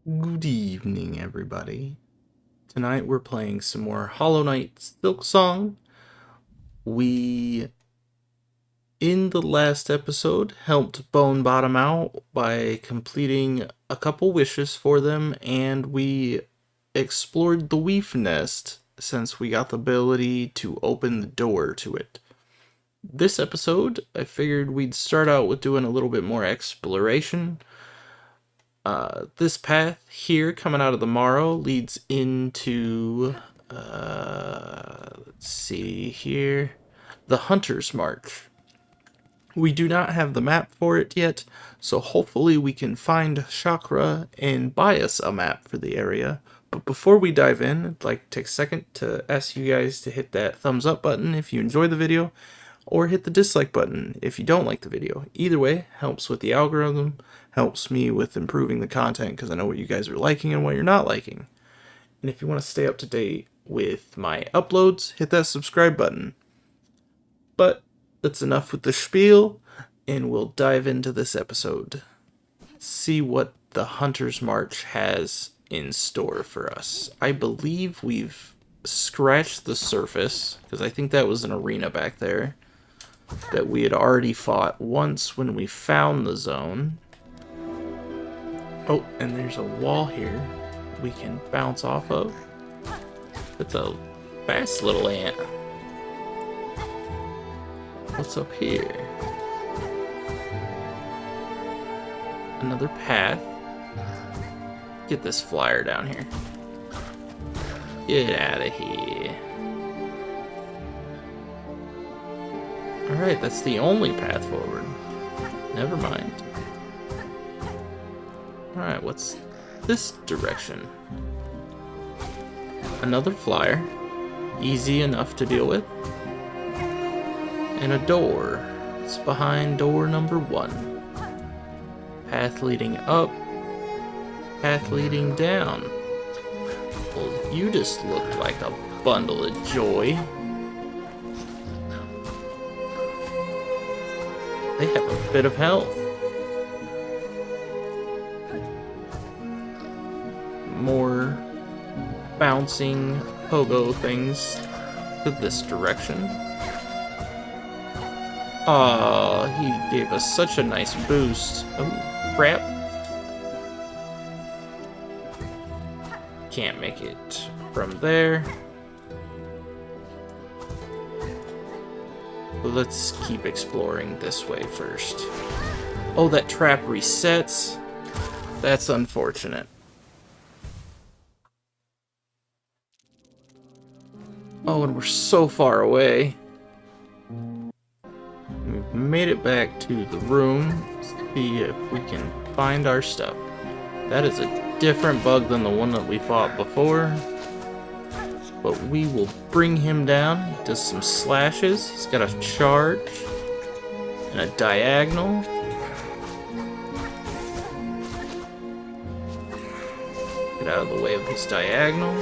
Good evening, everybody. Tonight we're playing some more Hollow Knight Silksong. We, in the last episode, helped Bone Bottom out by completing a couple wishes for them, and we explored the Weef Nest since we got the ability to open the door to it. This episode, I figured we'd start out with doing a little bit more exploration. This path here coming out of the Morrow leads into, let's see here, the Hunter's March. We do not have the map for it yet, so hopefully we can find Chakra and buy us a map for the area. But before we dive in, I'd like to take a second to ask you guys to hit that thumbs up button if you enjoy the video, or hit the dislike button if you don't like the video. Either way, helps with the algorithm, helps me with improving the content because I know what you guys are liking and what you're not liking. And if you want to stay up to date with my uploads, hit that subscribe button. But that's enough with the spiel, and we'll dive into this episode. See what the Hunter's March has in store for us. I believe we've scratched the surface, because I think that was an arena back there that we had already fought once when we found the zone. Oh, and there's a wall here we can bounce off of. It's a fast little ant. What's up here? Another path. Get this flyer down here. Get out of here. Alright, that's the only path forward. Never mind. Alright, what's this direction? Another flyer. Easy enough to deal with. And a door. It's behind door number 1. Path leading up. Path leading down. Well, you just looked like a bundle of joy. They have a bit of health. More bouncing pogo things to this direction. Aw, he gave us such a nice boost. Oh, crap. Can't make it from there. Let's keep exploring this way first. Oh, that trap resets. That's unfortunate. Oh, and we're so far away. We've made it back to the room. Let's see if we can find our stuff. That is a different bug than the one that we fought before. But we will bring him down. He does some slashes. He's got a charge and a diagonal. Get out of the way of his diagonal.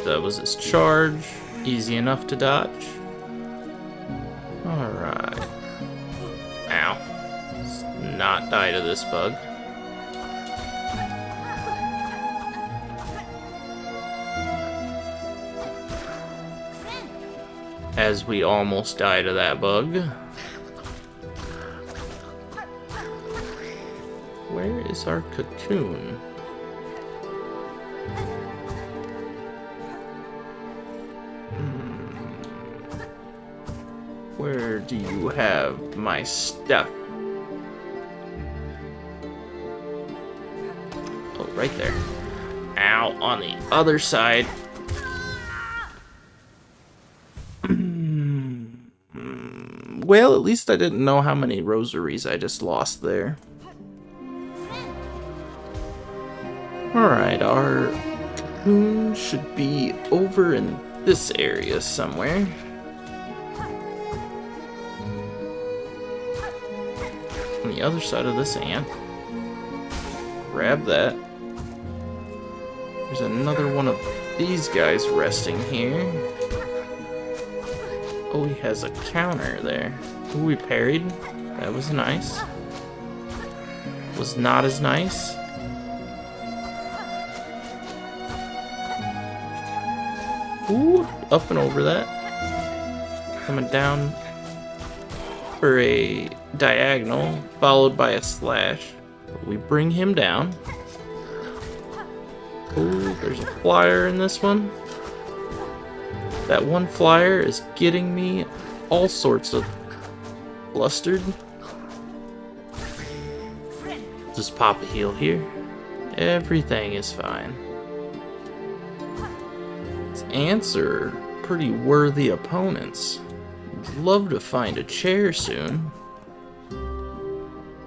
That was his charge. Easy enough to dodge. Alright. Ow. Let's not die to this bug. As we almost die to that bug. Where is our cocoon? Where do you have my stuff? Oh, right there. Ow, on the other side. Well, at least I didn't know how many rosaries I just lost there. Alright, our cocoon should be over in this area somewhere. On the other side of this ant. Grab that. There's another one of these guys resting here. Oh, he has a counter there. Ooh, we parried. That was nice. was not as nice. Ooh, up and over that. Coming down for a diagonal, followed by a slash. We bring him down. Ooh, there's a flyer in this one. That one flyer is getting me all sorts of flustered. Just pop a heal here. Everything is fine. These ants are pretty worthy opponents. I'd love to find a chair soon.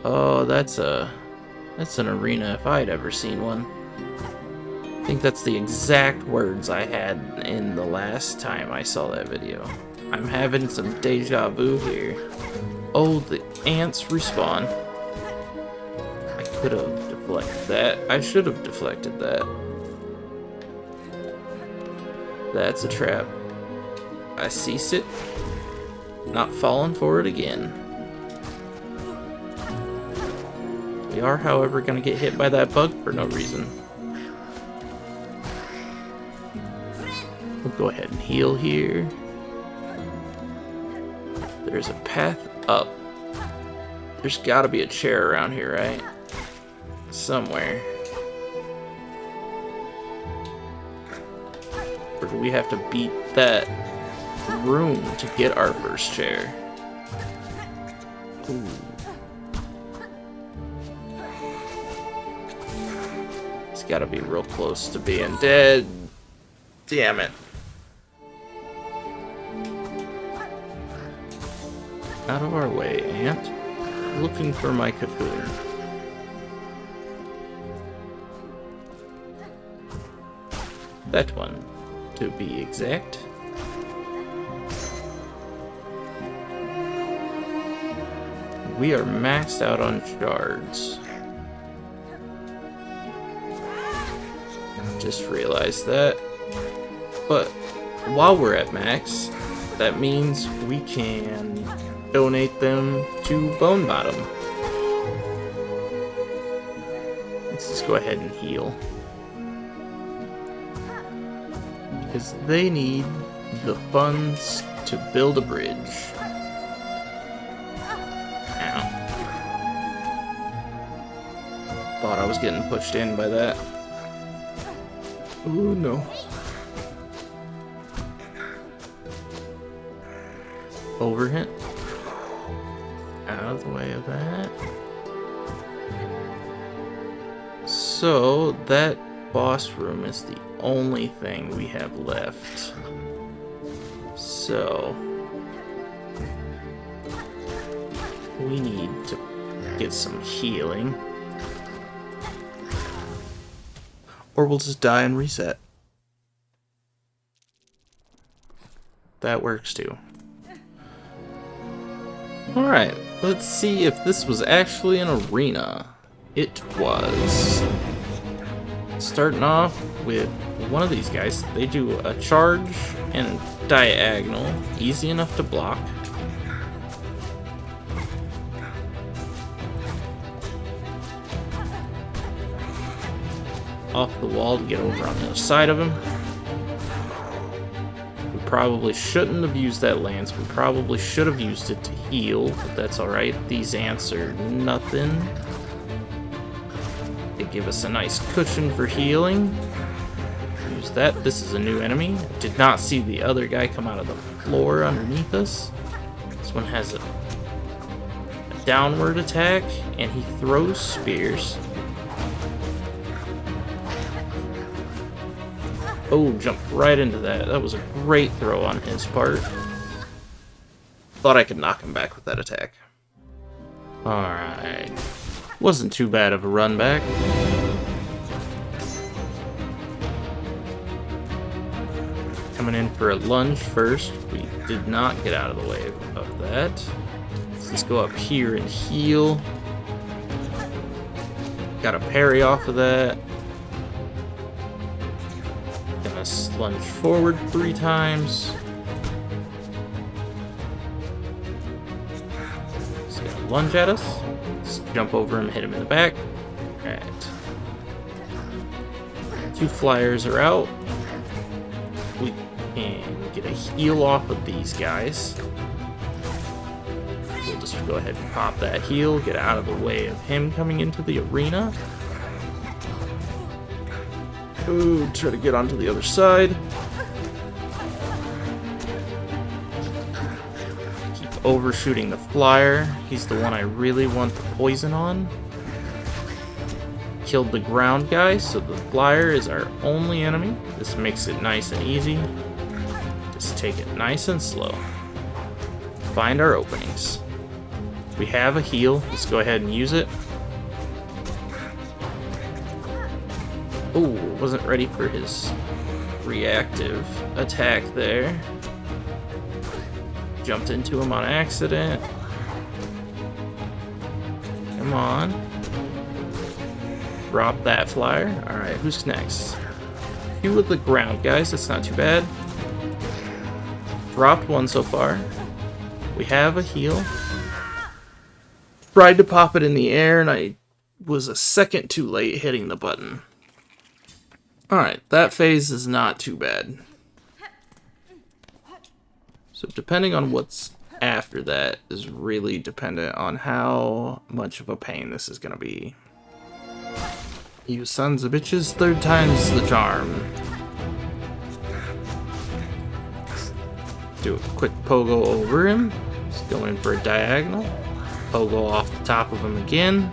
Oh, that's an arena if I'd ever seen one. I think that's the exact words I had in the last time I saw that video. I'm having some deja vu here. Oh, the ants respawn. I could have deflected that. I should have deflected that. That's a trap. I cease it. Not falling for it again. We are, however, going to get hit by that bug for no reason. We'll go ahead and heal here. There's a path up. There's got to be a chair around here, right? Somewhere. Or do we have to beat that room to get our first chair? Ooh. It's got to be real close to being dead. Damn it. Out of our way, ant. Looking for my cocoon. That one, to be exact. We are maxed out on shards. Just realized that. But while we're at max, that means we can donate them to Bone Bottom. Let's just go ahead and heal. Because they need the funds to build a bridge. Ow. Thought I was getting pushed in by that. Ooh, no. Overhit. Out of the way of that. So, that boss room is the only thing we have left. So, we need to get some healing. Or we'll just die and reset. That works too. Alright, let's see if this was actually an arena. It was. Starting off with one of these guys. They do a charge and diagonal. Easy enough to block. Off the wall to get over on the other side of him. We probably shouldn't have used that lance. We probably should have used it to heal, but that's alright. These ants are nothing. They give us a nice cushion for healing. Use that. This is a new enemy. Did not see the other guy come out of the floor underneath us. This one has a downward attack, and he throws spears. Oh, jumped right into that. That was a great throw on his part. Thought I could knock him back with that attack. Alright. Wasn't too bad of a run back. Coming in for a lunge first. We did not get out of the way of that. Let's just go up here and heal. Got a parry off of that. Gonna lunge forward 3 times. He's gonna lunge at us. Just jump over him, hit him in the back. Alright. 2 flyers are out. We can get a heal off of these guys. We'll just go ahead and pop that heal, get out of the way of him coming into the arena. Ooh, try to get onto the other side. Keep overshooting the flyer. He's the one I really want the poison on. Killed the ground guy, so the flyer is our only enemy. This makes it nice and easy. Just take it nice and slow. Find our openings. We have a heal. Let's go ahead and use it. Oh, wasn't ready for his reactive attack there. Jumped into him on accident. Come on. Drop that flyer. Alright, who's next? A few of the ground guys, that's not too bad. Dropped one so far. We have a heal. Tried to pop it in the air, and I was a second too late hitting the button. Alright, that phase is not too bad. So depending on what's after that is really dependent on how much of a pain this is going to be. You sons of bitches, 3rd time's the charm. Let's do a quick pogo over him. Just go in for a diagonal. Pogo off the top of him again.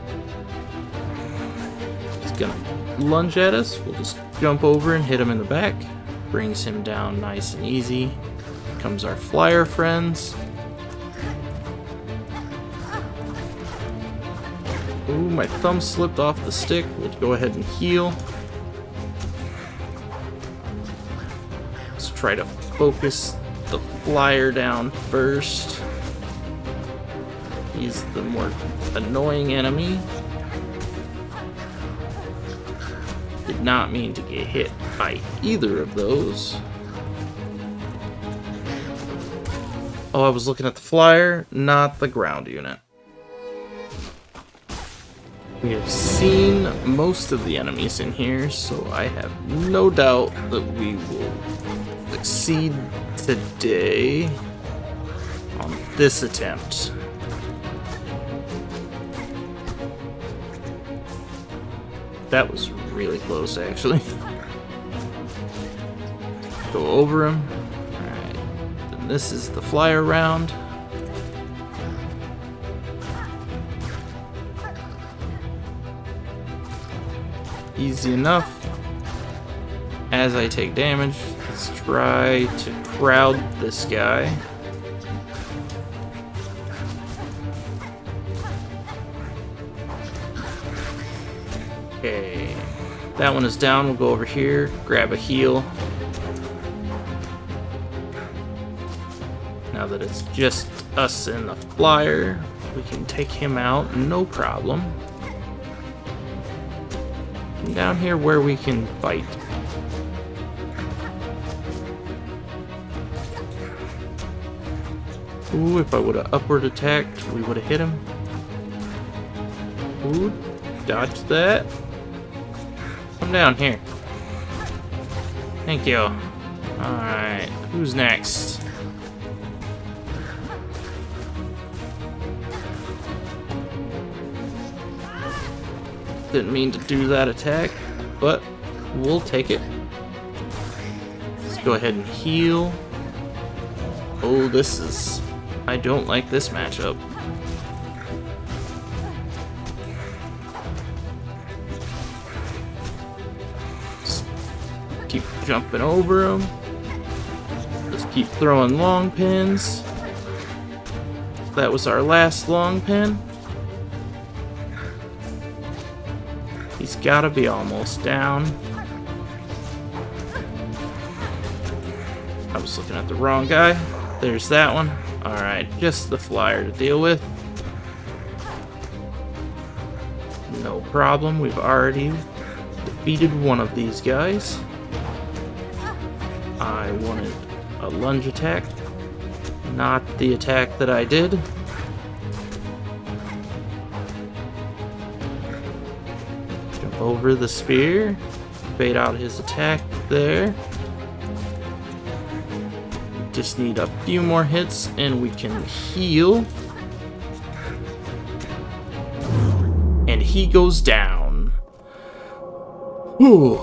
He's gonna lunge at us. We'll just jump over and hit him in the back. Brings him down nice and easy. Comes our flyer friends. Ooh, my thumb slipped off the stick. We'll go ahead and heal. Let's try to focus the flyer down first. He's the more annoying enemy. Did not mean to get hit by either of those. Oh, I was looking at the flyer, not the ground unit. We have seen most of the enemies in here, so I have no doubt that we will succeed today on this attempt. That was really close, actually. Go over him. Alright. Then this is the flyer round. Easy enough. As I take damage, let's try to crowd this guy. Okay, that one is down. We'll go over here, grab a heal. Now that it's just us and the flyer, we can take him out, no problem. And down here where we can fight. Ooh, if I would have upward attacked, we would have hit him. Ooh, dodge that. Come down here. Thank you. Alright, who's next? Didn't mean to do that attack, but we'll take it. Let's go ahead and heal. Oh, this is... I don't like this matchup. Just keep jumping over him. Just keep throwing long pins. That was our last long pin. He's gotta be almost down. I was looking at the wrong guy. There's that one. Alright, just the flyer to deal with. No problem, we've already defeated one of these guys. I wanted a lunge attack, not the attack that I did. Jump over the spear. Bait out his attack there. Just need a few more hits and we can heal. And he goes down. Ooh,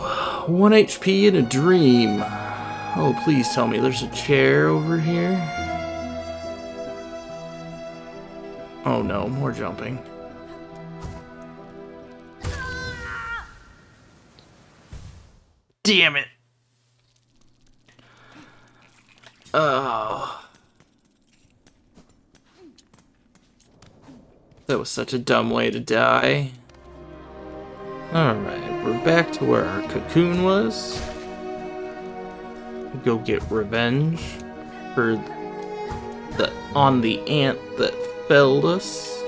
1 HP in a dream. Oh, please tell me there's a chair over here. Oh no, more jumping. Damn it. Oh. That was such a dumb way to die. Alright, we're back to where our cocoon was. Go get revenge on the ant that felled us.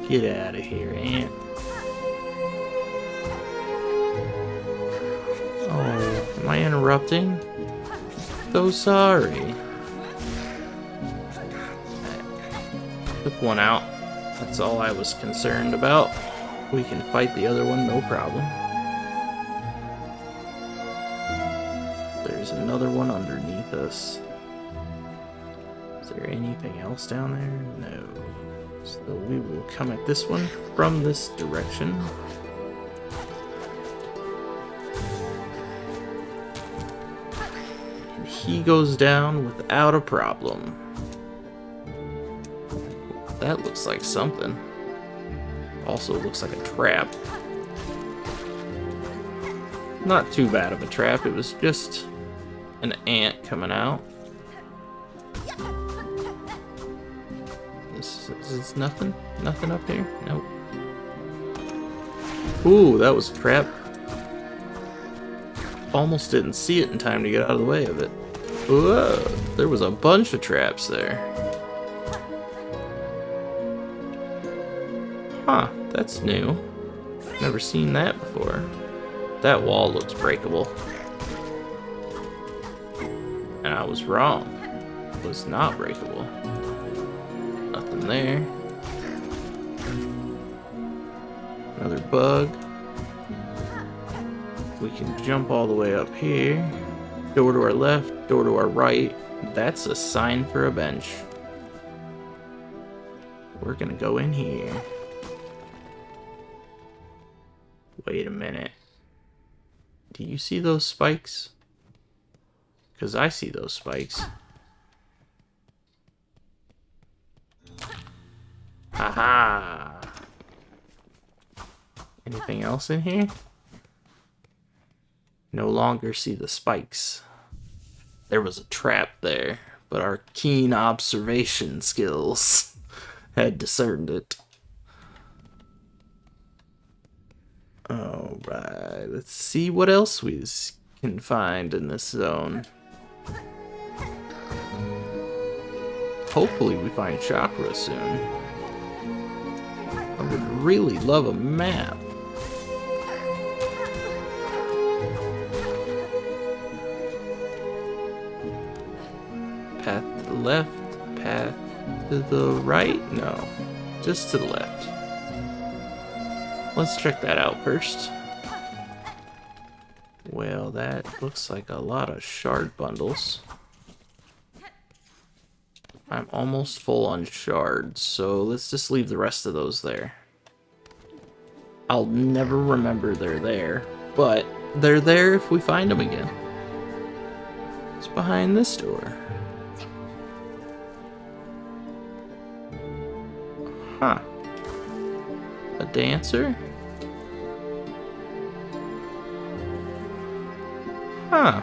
Get out of here, ant. Oh, am I interrupting? So sorry. Took one out. That's all I was concerned about. We can fight the other one, no problem. There's another one underneath us. Is there anything else down there? No. So we will come at this one from this direction. And he goes down without a problem. That looks like something. Also looks like a trap. Not too bad of a trap, it was just an ant coming out. This is nothing? Nothing up here? Nope. Ooh, that was a trap. Almost didn't see it in time to get out of the way of it. Whoa, there was a bunch of traps there. Huh, that's new. Never seen that before. That wall looks breakable. And I was wrong. It was not breakable. Nothing there. Another bug. We can jump all the way up here. Door to our left, door to our right. That's a sign for a bench. We're gonna go in here. Wait a minute. Do you see those spikes? Because I see those spikes. Haha! Anything else in here? No longer see the spikes. There was a trap there, but our keen observation skills had discerned it. Alright, let's see what else we can find in this zone. Hopefully we find chakra soon. I would really love a map. Path to the left, path to the right? No, just to the left. Let's check that out first. Well, that looks like a lot of shard bundles. I'm almost full on shards, so let's just leave the rest of those there. I'll never remember they're there, but they're there if we find them again. It's behind this door. Huh. A dancer? Huh.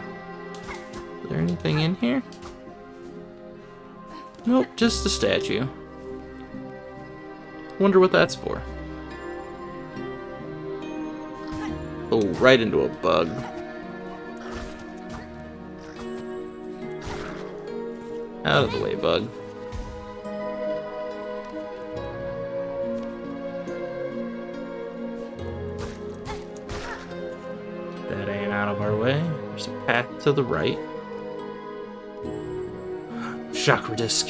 Is there anything in here? Nope, just a statue. Wonder what that's for. Oh, right into a bug. Out of the way, bug. That ain't out of our way. There's a path to the right. Chakra disc.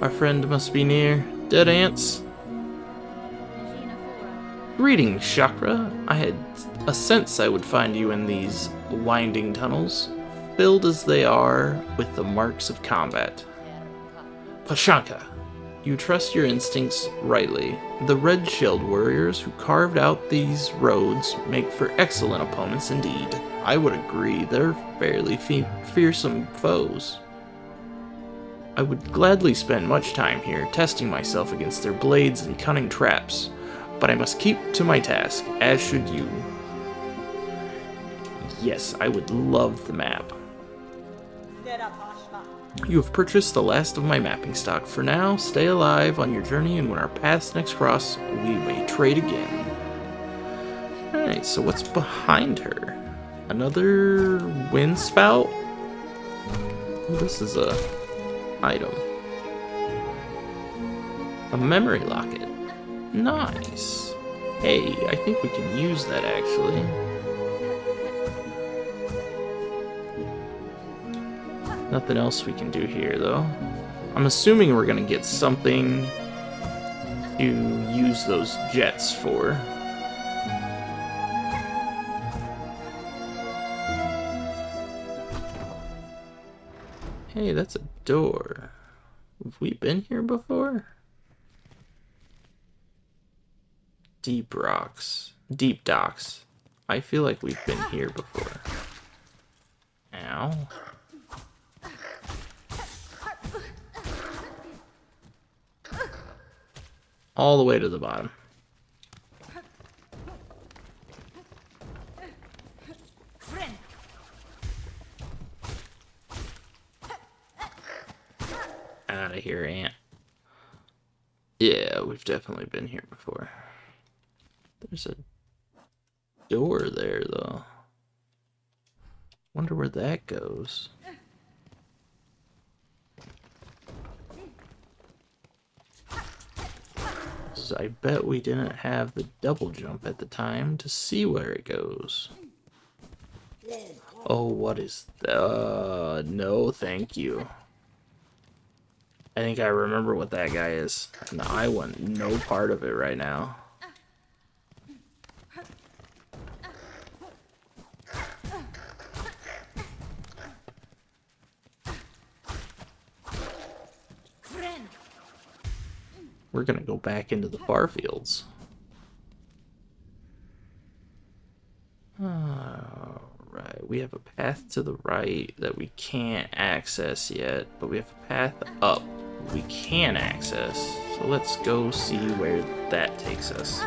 Our friend must be near. Dead ants. Greetings, Chakra. I had a sense I would find you in these winding tunnels, filled as they are with the marks of combat. Pashanka, you trust your instincts rightly. The red-shelled warriors who carved out these roads make for excellent opponents indeed. I would agree, they're fairly fearsome foes. I would gladly spend much time here, testing myself against their blades and cunning traps, but I must keep to my task, as should you. Yes, I would love the map. You have purchased the last of my mapping stock. For now, stay alive on your journey, and when our paths next cross, we may trade again. Alright, so what's behind her? Another wind spout? Oh, this is a item. A memory locket. Nice. Hey, I think we can use that actually. Nothing else we can do here though. I'm assuming we're gonna get something to use those jets for. Hey, that's a door. Have we been here before? Deep rocks. Deep docks. I feel like we've been here before. Ow. All the way to the bottom. Out of here, ant. Yeah, we've definitely been here before. There's a door there, though. Wonder where that goes. So I bet we didn't have the double jump at the time to see where it goes. Oh, what is that? No, thank you. I think I remember what that guy is. No, I want no part of it right now. We're gonna go back into the far fields. Alright, we have a path to the right that we can't access yet, but we have a path up we can access. So let's go see where that takes us.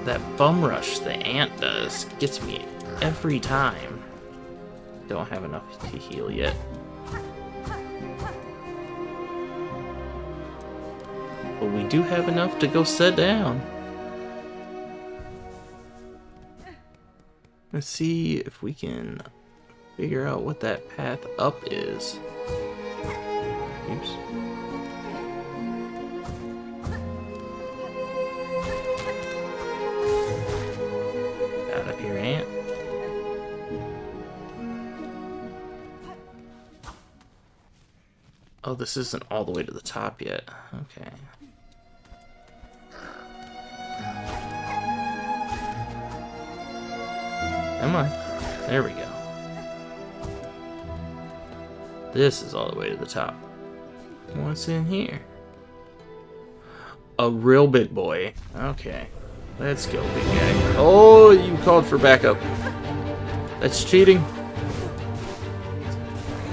That bum rush the ant does gets me every time. Don't have enough to heal yet. But we do have enough to go sit down. Let's see if we can figure out what that path up is. Oops. Out of here, ant. Oh, this isn't all the way to the top yet. Okay. Am I? There we go. This is all the way to the top. What's in here? A real big boy. Okay. Let's go, big guy. Oh, you called for backup. That's cheating.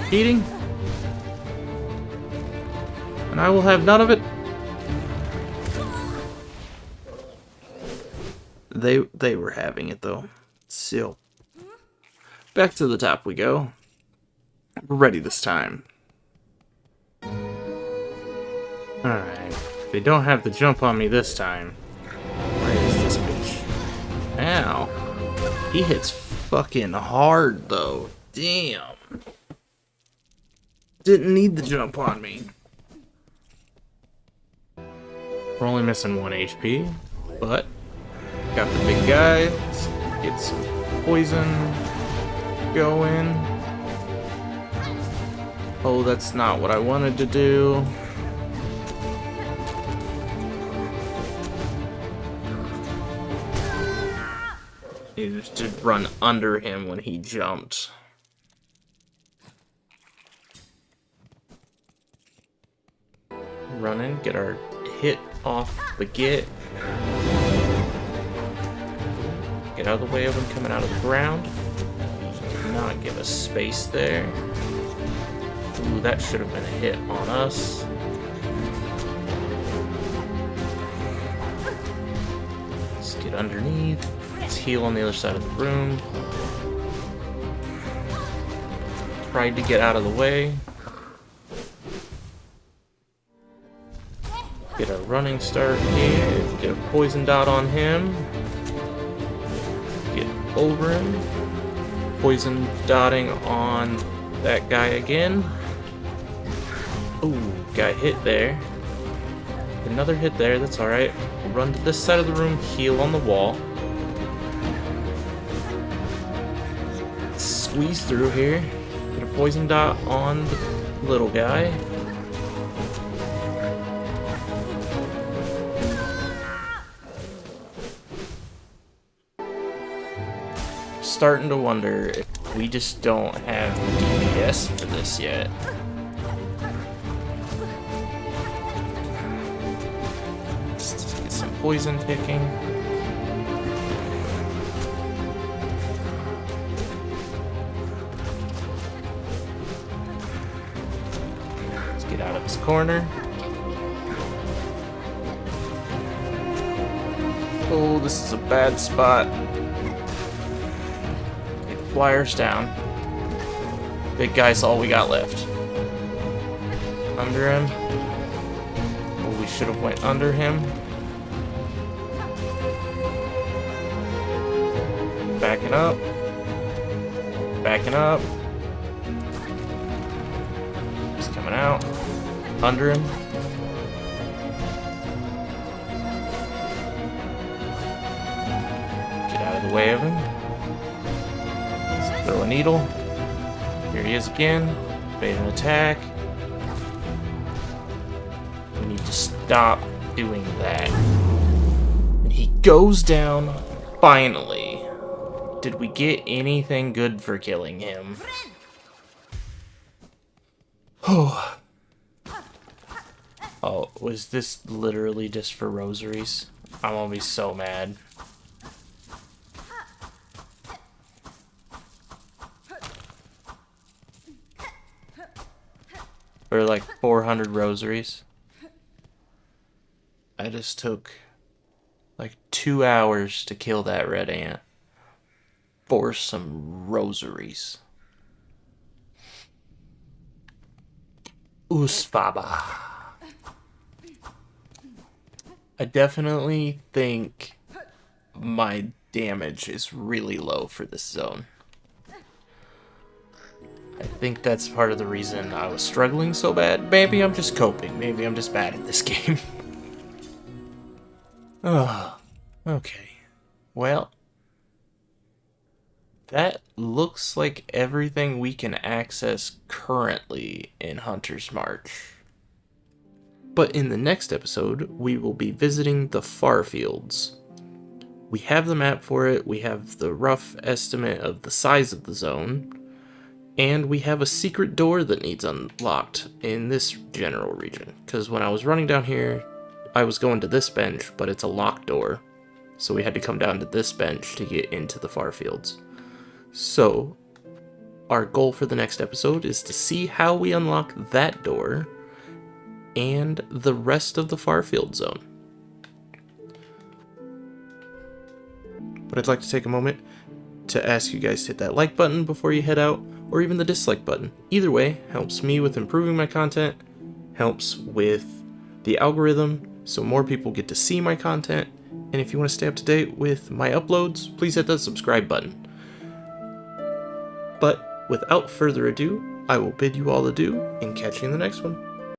Cheating. And I will have none of it. They were having it though. Still. Back to the top we go. We're ready this time. Alright. They don't have the jump on me this time. Where is this bitch? Ow. He hits fucking hard though. Damn. Didn't need the jump on me. We're only missing 1 HP, but got the big guy. Let's get some poison going. Oh, that's not what I wanted to do. Needed to run under him when he jumped. Running, get our hit off the get. Get out of the way of him coming out of the ground. He did not give us space there. Ooh, that should have been a hit on us. Let's get underneath. Let's heal on the other side of the room. Tried to get out of the way. Get a running start here. Get a poison dot on him. Get over him. Poison dotting on that guy again. Ooh, got hit there. Another hit there, that's alright. Run to this side of the room, heal on the wall. Squeeze through here. Get a poison dot on the little guy. Starting to wonder if we just don't have the DPS for this yet. Just get some poison ticking. Let's get out of this corner. Oh, this is a bad spot. Wires down. Big guy's all we got left. Under him. Oh, we should have went under him. Backing up. Backing up. He's coming out. Under him. Get out of the way of him. Throw a needle. Here he is again. Bait an attack. We need to stop doing that. And he goes down. Finally. Did we get anything good for killing him? Oh. Oh, was this literally just for rosaries? I'm gonna be so mad. For like 400 rosaries. I just took like 2 hours to kill that red ant for some rosaries. Usfaba. I definitely think my damage is really low for this zone. I think that's part of the reason I was struggling so bad. Maybe I'm just coping. Maybe I'm just bad at this game. Oh, okay. Well, that looks like everything we can access currently in Hunter's March. But in the next episode, we will be visiting the Far Fields. We have the map for it, we have the rough estimate of the size of the zone, and we have a secret door that needs unlocked in this general region. Because when I was running down here, I was going to this bench, but it's a locked door. So we had to come down to this bench to get into the Far Fields. So, our goal for the next episode is to see how we unlock that door and the rest of the Farfield zone. But I'd like to take a moment to ask you guys to hit that like button before you head out, or even the dislike button. Either way helps me with improving my content, helps with the algorithm so more people get to see my content, and if you want to stay up to date with my uploads, please hit that subscribe button. But without further ado, I will bid you all adieu and catch you in the next one.